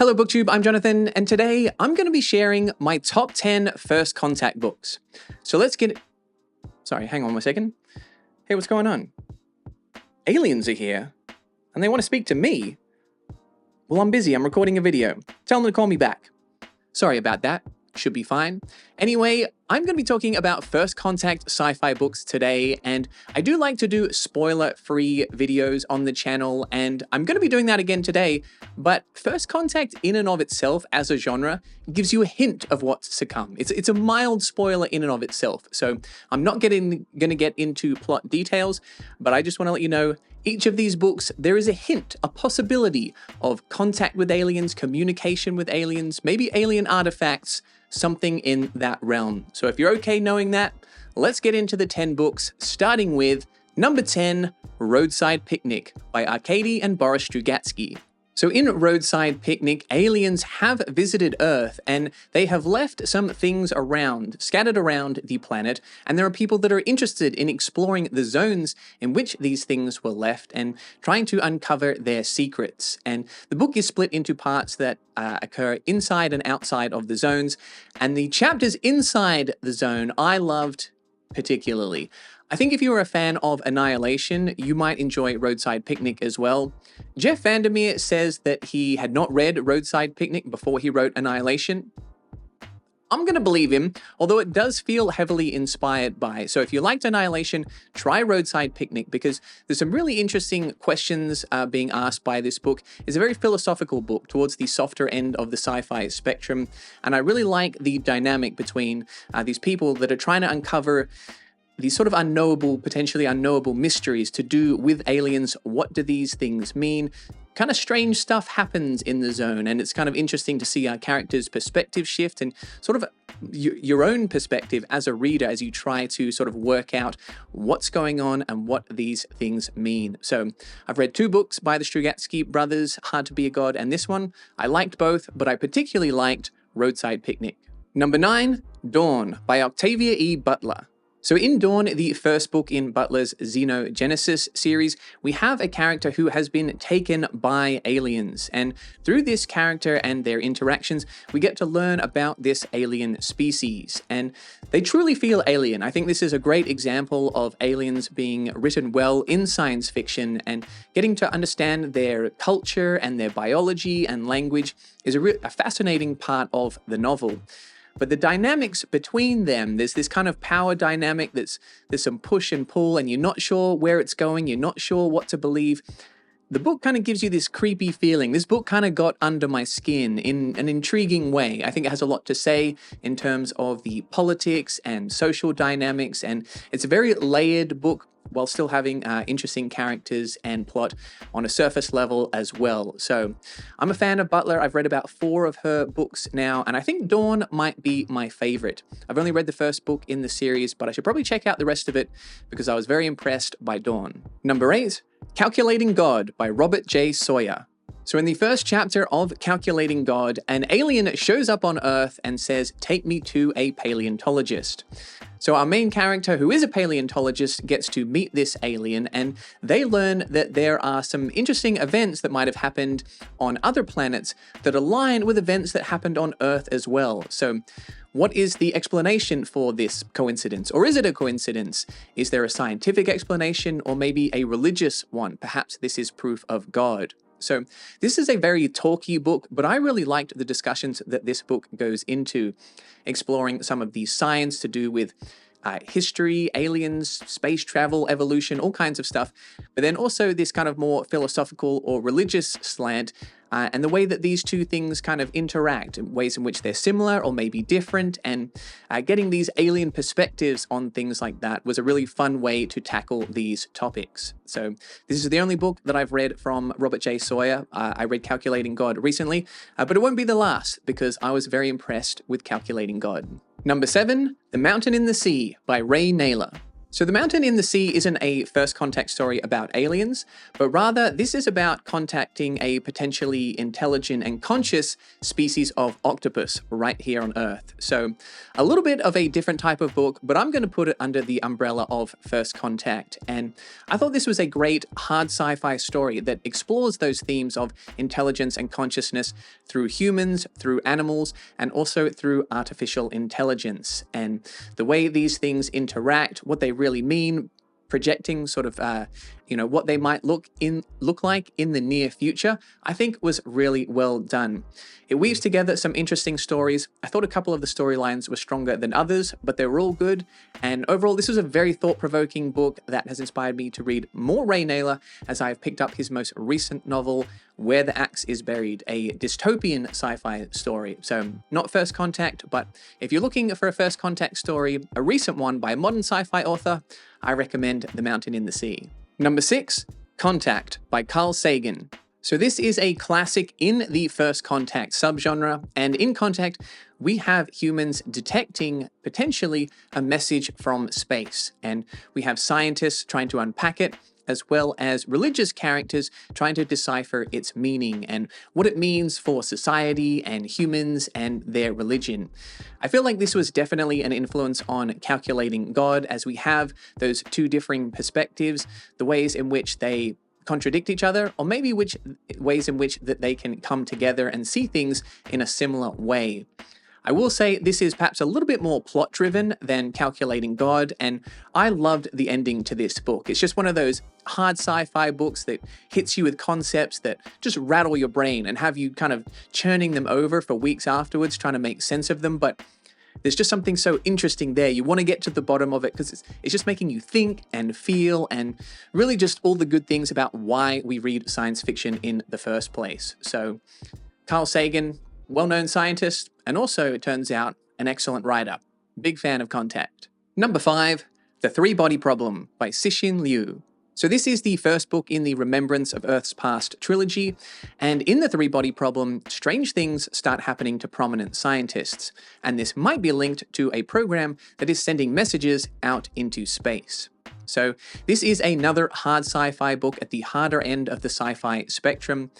Hello BookTube, I'm Jonathan, and today I'm going to be sharing my top 10 first contact books. So let's get... Sorry, hang on a second. Hey, what's going on? Aliens are here, and they want to speak to me? Well, I'm busy, I'm recording a video. Tell them to call me back. Sorry about that. Should be fine. Anyway, I'm going to be talking about first contact sci-fi books today, and I do like to do spoiler-free videos on the channel, and I'm going to be doing that again today, but first contact in and of itself as a genre gives you a hint of what's to come. It's a mild spoiler in and of itself, so I'm not going to get into plot details, but I just want to let you know each of these books, there is a hint, a possibility of contact with aliens, communication with aliens, maybe alien artifacts, something in that realm. So if you're okay knowing that, let's get into the 10 books, starting with number 10, Roadside Picnic by Arkady and Boris Strugatsky. So in Roadside Picnic, aliens have visited Earth and they have left some things around, scattered around the planet, and there are people that are interested in exploring the zones in which these things were left and trying to uncover their secrets. And the book is split into parts that occur inside and outside of the zones, and the chapters inside the zone I loved particularly. I think if you were a fan of Annihilation, you might enjoy Roadside Picnic as well. Jeff Vandermeer says that he had not read Roadside Picnic before he wrote Annihilation. I'm going to believe him, although it does feel heavily inspired by. So if you liked Annihilation, try Roadside Picnic because there's some really interesting questions being asked by this book. It's a very philosophical book towards the softer end of the sci-fi spectrum. And I really like the dynamic between these people that are trying to uncover these sort of unknowable, potentially unknowable mysteries to do with aliens. What do these things mean? Kind of strange stuff happens in the zone, and it's kind of interesting to see our characters' perspective shift and sort of your own perspective as a reader as you try to sort of work out what's going on and what these things mean. So I've read 2 books by the Strugatsky brothers, Hard to Be a God, and this one. I liked both, but I particularly liked Roadside Picnic. Number 9, Dawn by Octavia E. Butler. So in Dawn, the first book in Butler's Xenogenesis series, we have a character who has been taken by aliens. And through this character and their interactions, we get to learn about this alien species. And they truly feel alien. I think this is a great example of aliens being written well in science fiction, and getting to understand their culture and their biology and language is a fascinating part of the novel. But the dynamics between them, there's this kind of power dynamic, there's some push and pull, and you're not sure where it's going, you're not sure what to believe. The book kind of gives you this creepy feeling. This book kind of got under my skin in an intriguing way. I think it has a lot to say in terms of the politics and social dynamics, and it's a very layered book while still having interesting characters and plot on a surface level as well. So I'm a fan of Butler. I've read about 4 of her books now, and I think Dawn might be my favorite. I've only read the first book in the series, but I should probably check out the rest of it because I was very impressed by Dawn. Number 8, Calculating God by Robert J. Sawyer. So in the first chapter of Calculating God, an alien shows up on Earth and says, "Take me to a paleontologist." So our main character, who is a paleontologist, gets to meet this alien, and they learn that there are some interesting events that might have happened on other planets that align with events that happened on Earth as well. So what is the explanation for this coincidence? Or is it a coincidence? Is there a scientific explanation or maybe a religious one? Perhaps this is proof of God. So this is a very talky book, but I really liked the discussions that this book goes into, exploring some of the science to do with history, aliens, space travel, evolution, all kinds of stuff, but then also this kind of more philosophical or religious slant, and the way that these two things kind of interact, ways in which they're similar or maybe different, and getting these alien perspectives on things like that was a really fun way to tackle these topics. So this is the only book that I've read from Robert J. Sawyer. I read Calculating God recently, but it won't be the last because I was very impressed with Calculating God. Number 7, The Mountain in the Sea by Ray Naylor. So The Mountain in the Sea isn't a first contact story about aliens, but rather this is about contacting a potentially intelligent and conscious species of octopus right here on Earth. So a little bit of a different type of book, but I'm going to put it under the umbrella of First Contact. And I thought this was a great hard sci-fi story that explores those themes of intelligence and consciousness through humans, through animals, and also through artificial intelligence. And the way these things interact, what they really mean, projecting sort of what they might look like in the near future, I think was really well done. It weaves together some interesting stories. I thought a couple of the storylines were stronger than others, but they were all good. And overall, this was a very thought-provoking book that has inspired me to read more Ray Naylor as I have picked up his most recent novel, Where the Axe is Buried, a dystopian sci-fi story. So not First Contact, but if you're looking for a First Contact story, a recent one by a modern sci-fi author, I recommend The Mountain in the Sea. Number 6, Contact by Carl Sagan. So this is a classic in the First Contact subgenre, and in Contact, we have humans detecting potentially a message from space, and we have scientists trying to unpack it, as well as religious characters trying to decipher its meaning and what it means for society and humans and their religion. I feel like this was definitely an influence on Calculating God, as we have those two differing perspectives, the ways in which they contradict each other, or maybe ways in which that they can come together and see things in a similar way. I will say this is perhaps a little bit more plot-driven than Calculating God, and I loved the ending to this book. It's just one of those hard sci-fi books that hits you with concepts that just rattle your brain and have you kind of churning them over for weeks afterwards, trying to make sense of them, but there's just something so interesting there. You want to get to the bottom of it because it's just making you think and feel, and really just all the good things about why we read science fiction in the first place. So Carl Sagan, well-known scientist, and also, it turns out, an excellent writer. Big fan of Contact. Number 5, The Three-Body Problem by Cixin Liu. So this is the first book in the Remembrance of Earth's Past trilogy, and in The Three-Body Problem, strange things start happening to prominent scientists, and this might be linked to a program that is sending messages out into space. So this is another hard sci-fi book at the harder end of the sci-fi spectrum.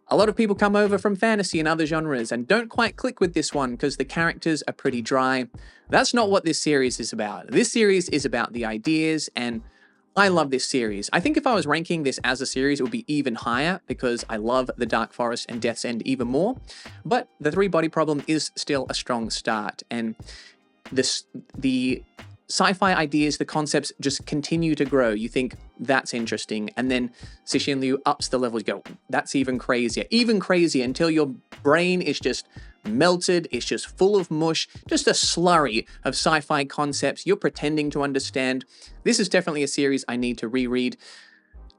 A lot of people come over from fantasy and other genres and don't quite click with this one because the characters are pretty dry. That's not what this series is about. This series is about the ideas, and I love this series. I think if I was ranking this as a series, it would be even higher because I love The Dark Forest and Death's End even more. But The Three-Body Problem is still a strong start, and the sci-fi ideas, the concepts just continue to grow. You think, that's interesting. And then Cixin Liu ups the level. You go, that's even crazier until your brain is just melted. It's just full of mush, just a slurry of sci-fi concepts you're pretending to understand. This is definitely a series I need to reread.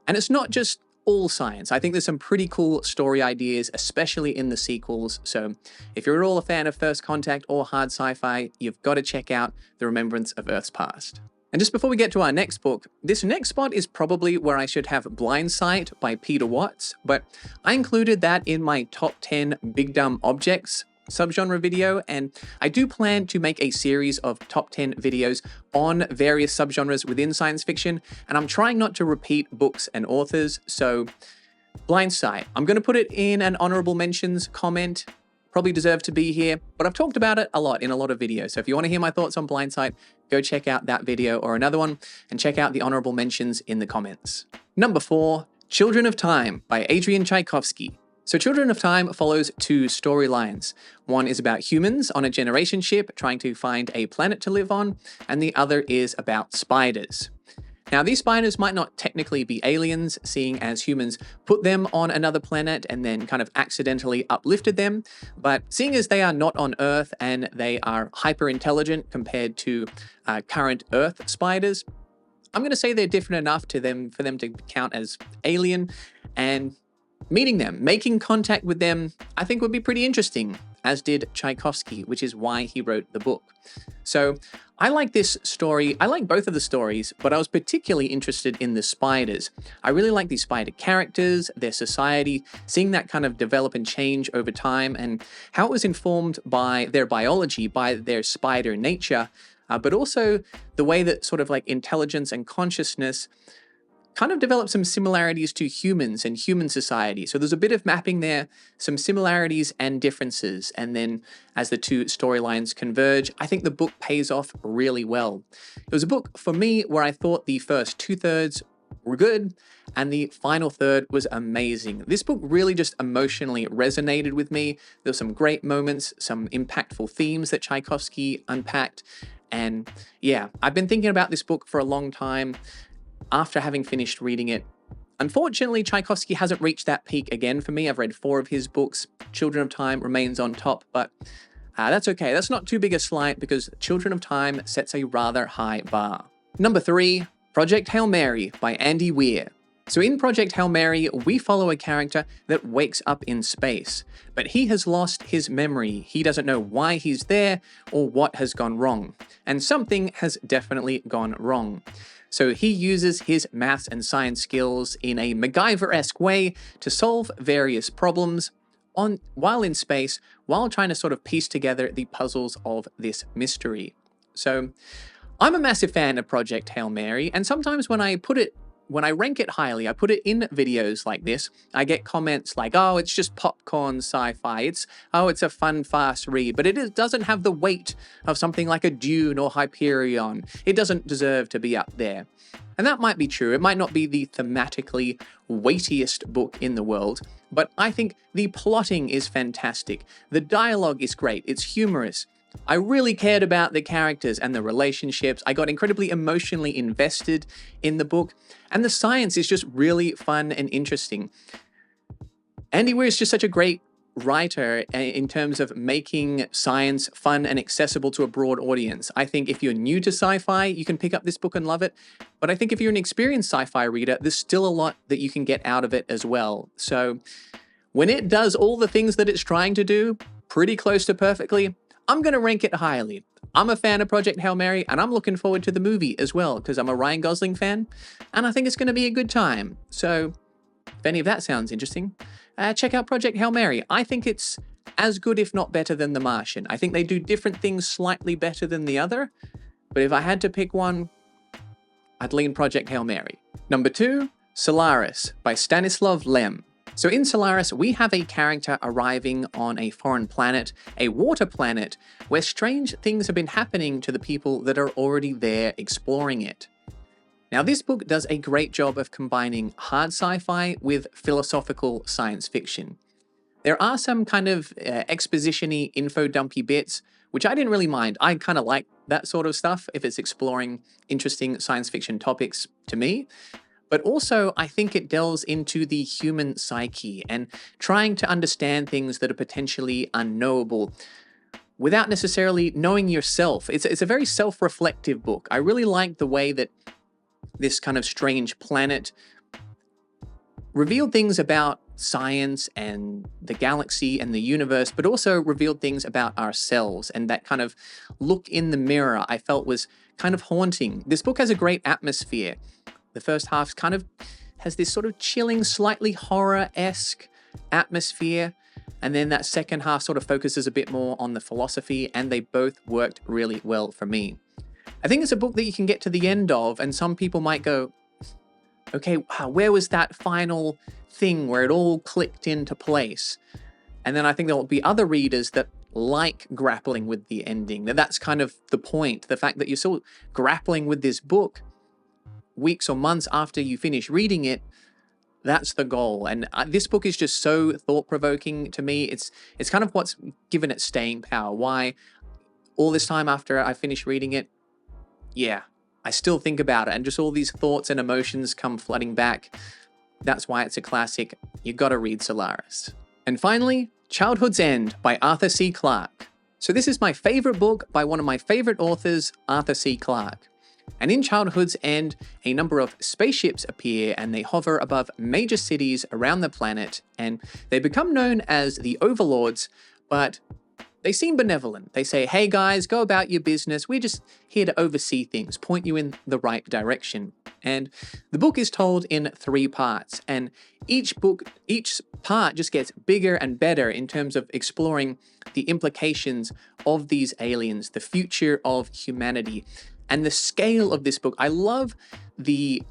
And it's not just all science. I think there's some pretty cool story ideas, especially in the sequels. So if you're at all a fan of First Contact or hard sci-fi, you've got to check out The Remembrance of Earth's Past. And just before we get to our next book, this next spot is probably where I should have Blindsight by Peter Watts, but I included that in my top 10 big dumb objects subgenre video, and I do plan to make a series of top 10 videos on various subgenres within science fiction, and I'm trying not to repeat books and authors. So Blindsight, I'm going to put it in an honorable mentions comment. Probably deserve to be here, but I've talked about it a lot in a lot of videos. So if you want to hear my thoughts on Blindsight, go check out that video or another one, and check out the honorable mentions in the comments. Number 4, Children of Time by Adrian Tchaikovsky. So Children of Time follows two storylines. One is about humans on a generation ship trying to find a planet to live on, and the other is about spiders. Now, these spiders might not technically be aliens, seeing as humans put them on another planet and then kind of accidentally uplifted them, but seeing as they are not on Earth and they are hyper intelligent compared to current Earth spiders, I'm going to say they're different enough for them to count as alien, and meeting them, making contact with them, I think would be pretty interesting, as did Tchaikovsky, which is why he wrote the book. So I like this story. I like both of the stories, but I was particularly interested in the spiders. I really like these spider characters, their society, seeing that kind of develop and change over time, and how it was informed by their biology, by their spider nature. but also the way that sort of like intelligence and consciousness kind of develop some similarities to humans and human society. So there's a bit of mapping there, some similarities and differences. And then as the two storylines converge, I think the book pays off really well. It was a book for me where I thought the first 2/3 were good and the final third was amazing. This book really just emotionally resonated with me. There were some great moments, some impactful themes that Tchaikovsky unpacked. And yeah, I've been thinking about this book for a long time after having finished reading it. Unfortunately, Tchaikovsky hasn't reached that peak again for me. I've read 4 of his books. Children of Time remains on top, but that's okay. That's not too big a slight because Children of Time sets a rather high bar. Number 3, Project Hail Mary by Andy Weir. So in Project Hail Mary, we follow a character that wakes up in space, but he has lost his memory. He doesn't know why he's there or what has gone wrong. And something has definitely gone wrong. So he uses his maths and science skills in a MacGyver-esque way to solve various problems while in space, while trying to sort of piece together the puzzles of this mystery. So I'm a massive fan of Project Hail Mary, and sometimes when I rank it highly, I put it in videos like this, I get comments like, oh, it's just popcorn sci-fi, it's a fun, fast read, but it doesn't have the weight of something like a Dune or Hyperion. It doesn't deserve to be up there. And that might be true. It might not be the thematically weightiest book in the world, but I think the plotting is fantastic. The dialogue is great. It's humorous. I really cared about the characters and the relationships. I got incredibly emotionally invested in the book, and the science is just really fun and interesting. Andy Weir is just such a great writer in terms of making science fun and accessible to a broad audience. I think if you're new to sci-fi, you can pick up this book and love it. But I think if you're an experienced sci-fi reader, there's still a lot that you can get out of it as well. So when it does all the things that it's trying to do, pretty close to perfectly, I'm going to rank it highly. I'm a fan of Project Hail Mary, and I'm looking forward to the movie as well, because I'm a Ryan Gosling fan, and I think it's going to be a good time. So if any of that sounds interesting, check out Project Hail Mary. I think it's as good, if not better, than The Martian. I think they do different things slightly better than the other, but if I had to pick one, I'd lean Project Hail Mary. Number 2, Solaris by Stanislav Lem. So in Solaris, we have a character arriving on a foreign planet, a water planet, where strange things have been happening to the people that are already there exploring it. Now, this book does a great job of combining hard sci-fi with philosophical science fiction. There are some kind of exposition-y, info-dumpy bits, which I didn't really mind. I kind of like that sort of stuff if it's exploring interesting science fiction topics to me. But also, I think it delves into the human psyche and trying to understand things that are potentially unknowable without necessarily knowing yourself. It's a very self-reflective book. I really like the way that this kind of strange planet revealed things about science and the galaxy and the universe, but also revealed things about ourselves. And that kind of look in the mirror I felt was kind of haunting. This book has a great atmosphere. The first half kind of has this sort of chilling, slightly horror-esque atmosphere. And then that second half sort of focuses a bit more on the philosophy, and they both worked really well for me. I think it's a book that you can get to the end of, and some people might go, okay, wow, where was that final thing where it all clicked into place? And then I think there'll be other readers that like grappling with the ending. That's kind of the point, the fact that you're still grappling with this book weeks or months after you finish reading it. That's the goal. And this book is just so thought-provoking to me. It's kind of what's given it staying power. Why all this time after I finish reading it, yeah, I still think about it, and just all these thoughts and emotions come flooding back. That's why it's a classic. You gotta read Solaris. And finally, Childhood's End by Arthur C. Clarke. So this is my favorite book by one of my favorite authors, Arthur C. Clarke. And in Childhood's End, a number of spaceships appear and they hover above major cities around the planet, and they become known as the Overlords, but They seem benevolent. They say, hey guys, go about your business. We're just here to oversee things, point you in the right direction. And the book is told in 3 parts, and each part just gets bigger and better in terms of exploring the implications of these aliens, the future of humanity, and the scale of this book. I love the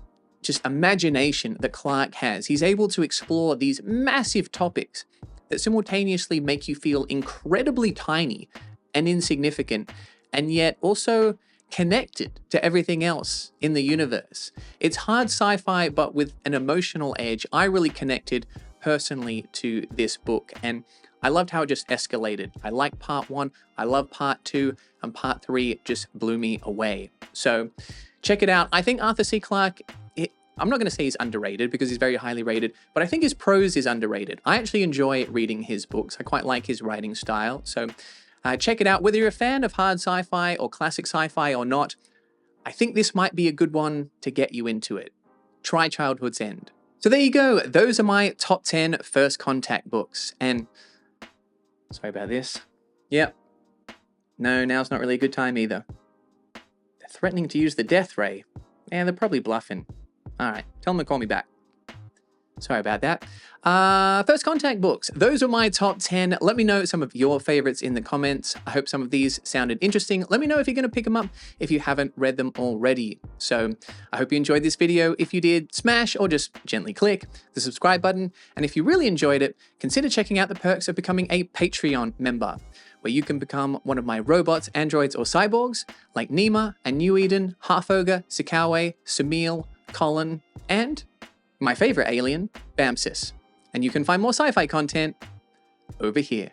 just imagination that Clarke has. He's able to explore these massive topics that simultaneously make you feel incredibly tiny and insignificant, and yet also connected to everything else in the universe. It's hard sci-fi, but with an emotional edge. I really connected personally to this book, and I loved how it just escalated. I like part 1, I love part 2, and part 3 just blew me away. So check it out. I think Arthur C. Clarke, I'm not going to say he's underrated because he's very highly rated, but I think his prose is underrated. I actually enjoy reading his books. I quite like his writing style. So check it out. Whether you're a fan of hard sci-fi or classic sci-fi or not, I think this might be a good one to get you into it. Try Childhood's End. So there you go. Those are my top 10 First Contact books. And sorry about this. Yep. No, now's not really a good time either. They're threatening to use the death ray. Yeah, they're probably bluffing. All right, tell them to call me back. Sorry about that. First Contact books. Those are my top 10. Let me know some of your favorites in the comments. I hope some of these sounded interesting. Let me know if you're going to pick them up if you haven't read them already. So I hope you enjoyed this video. If you did, smash or just gently click the subscribe button. And if you really enjoyed it, consider checking out the perks of becoming a Patreon member, where you can become one of my robots, androids, or cyborgs like Nima and New Eden, Half Ogre, Sikawe, Samil, Colin, and my favorite alien, Bamsis. And you can find more sci-fi content over here.